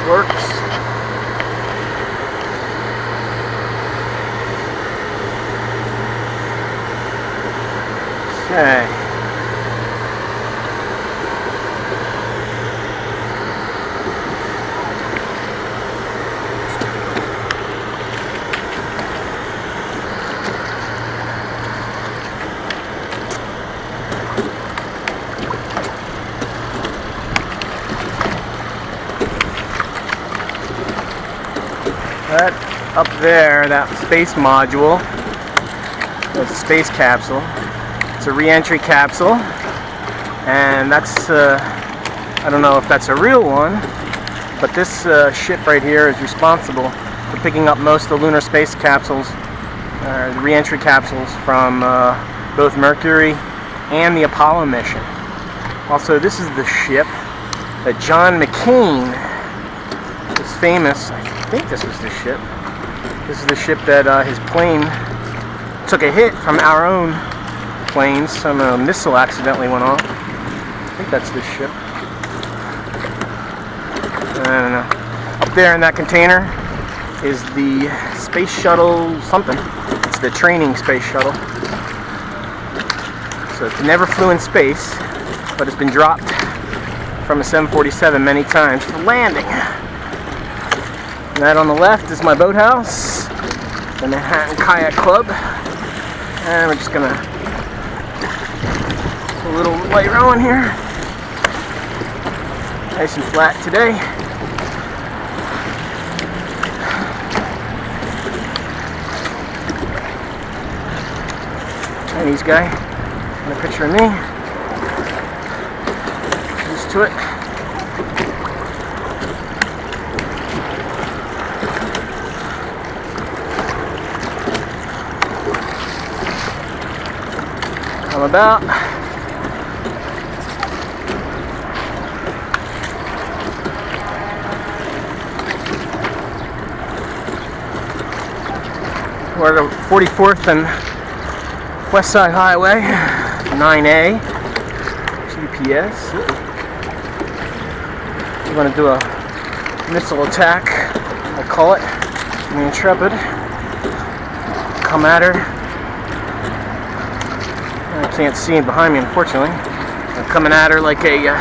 works. Okay. That up there, that space module, that's a space capsule. It's a re-entry capsule, and that's, I don't know if that's a real one, but this ship right here is responsible for picking up most of the lunar space capsules, the re-entry capsules from both Mercury and the Apollo mission. Also, this is the ship that John McCain was famous. I think this was the ship. This is the ship that his plane took a hit from our own planes. Some missile accidentally went off. I think that's this ship. I don't know. Up there in that container is the space shuttle something. It's the training space shuttle. So it never flew in space, but it's been dropped from a 747 many times for landing. And that on the left is my boathouse, the Manhattan Kayak Club. And we're just gonna put a little light row in here. Nice and flat today. Chinese guy in a picture of me. Used to it. I'm about. We're at 44th and West Side Highway, 9A, GPS. We're going to do a missile attack, I call it, the Intrepid. Come at her. I can't see it behind me, unfortunately. I'm coming at her like a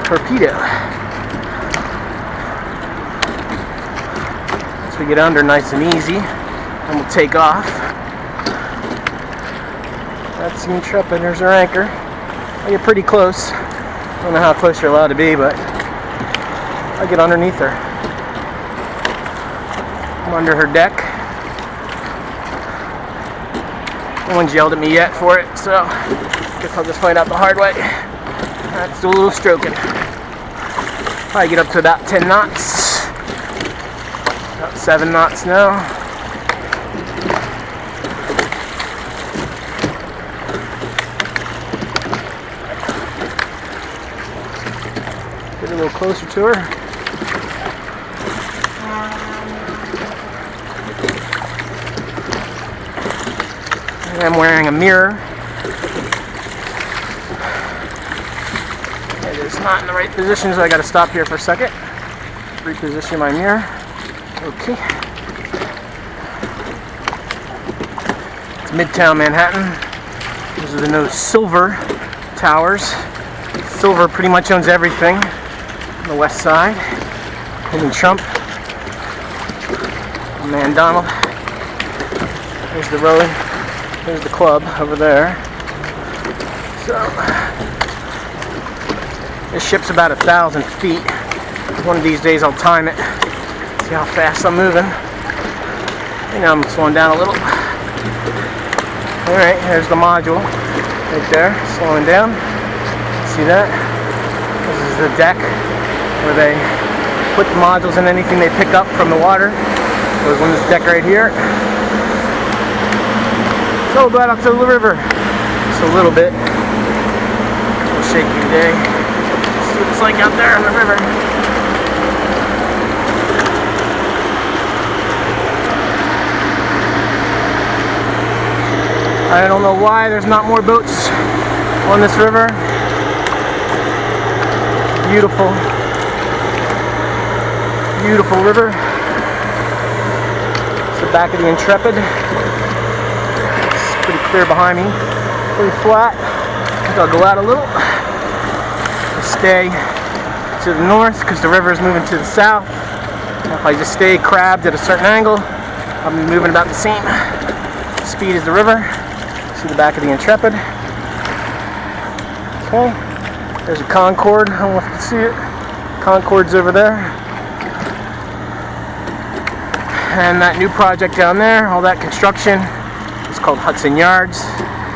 torpedo. Once we get under nice and easy, and we'll take off. That's the Intrepid. There's our anchor. I get pretty close. I don't know how close you're allowed to be, but I get underneath her. I'm under her deck. No one's yelled at me yet for it, so I guess I'll just find out the hard way. Let's do a little stroking. Probably get up to about 10 knots. About 7 knots now. Get a little closer to her. I'm wearing a mirror. It is not in the right position, so I got to stop here for a second. Reposition my mirror. Okay. It's Midtown Manhattan. These are the no Silver towers. Silver pretty much owns everything on the west side. Even Trump. Man Donald. There's the road. There's the club over there. So this ship's about 1,000 feet. One of these days I'll time it. See how fast I'm moving. You know, I'm slowing down a little. Alright, there's the module. Right there, slowing down. See that? This is the deck where they put the modules and anything they pick up from the water. Goes on this deck right here. So about out to the river. Just a little bit. A little shaky today. See what it's like out there on the river. I don't know why there's not more boats on this river. Beautiful. Beautiful river. It's the back of the Intrepid. It's pretty clear behind me. Pretty flat. I think I'll go out a little. Stay to the north because the river is moving to the south. If I just stay crabbed at a certain angle, I'll be moving about the same speed as the river. See the back of the Intrepid. Okay, there's a Concorde. I don't know if you can see it. Concorde's over there. And that new project down there, all that construction, is called Hudson Yards.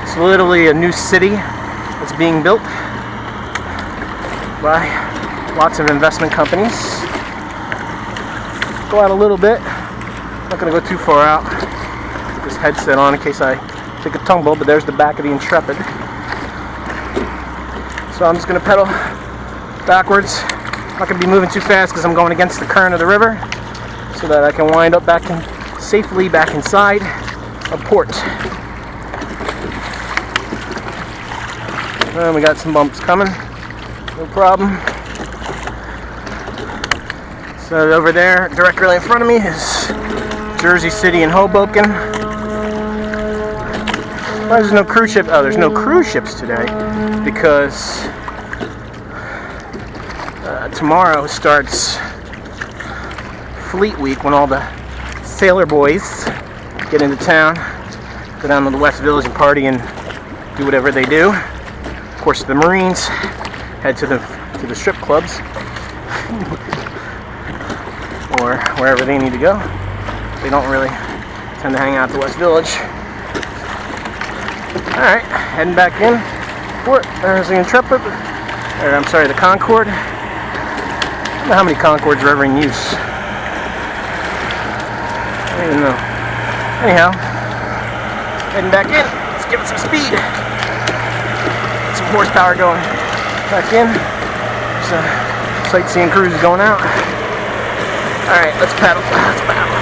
It's literally a new city that's being built by lots of investment companies. Go out a little bit. Not going to go too far out. Put this headset on in case I take a tumble, but there's the back of the Intrepid. So I'm just going to pedal backwards. I'm not going to be moving too fast because I'm going against the current of the river, so that I can wind up safely back inside a port. And we got some bumps coming. No problem. So over there, directly in front of me, is Jersey City and Hoboken. Why there's no cruise ship? Oh, there's no cruise ships today because tomorrow starts Fleet Week, when all the sailor boys get into town, go down to the West Village and party and do whatever they do. Of course, the Marines head to the strip clubs or wherever they need to go. They don't really tend to hang out at the West Village. Alright, heading back in. There's the Intrepid. Or, I'm sorry, the Concorde. I don't know how many Concordes are ever in use. I don't even know. Anyhow, heading back in. Let's give it some speed. Get some horsepower going. Back in. There's a sightseeing cruise going out. Alright, let's paddle. Let's paddle.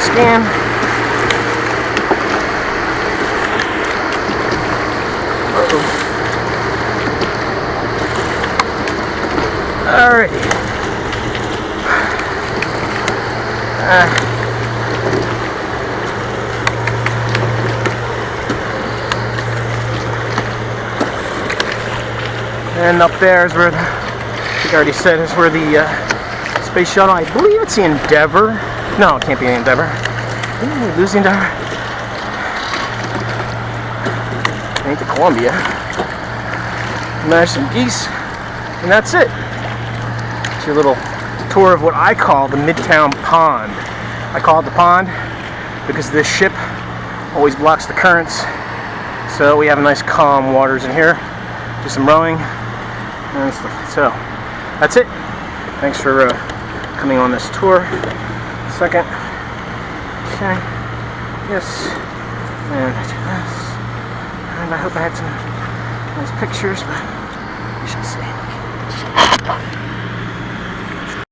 Scan. Alrighty. And up there is where I think I already said, is where the space shuttle, I believe it's the Endeavour. No, it can't be the Endeavour. Ooh, losing Endeavour. Ain't the Columbia. And there's some geese. And that's it. It's your little tour of what I call the Midtown Pond. I call it the pond because this ship always blocks the currents. So we have a nice calm waters in here. Do some rowing. And stuff. So that's it. Thanks for coming on this tour. Second. Okay. Yes. And I do this. And I hope I had some nice pictures, but we shall see.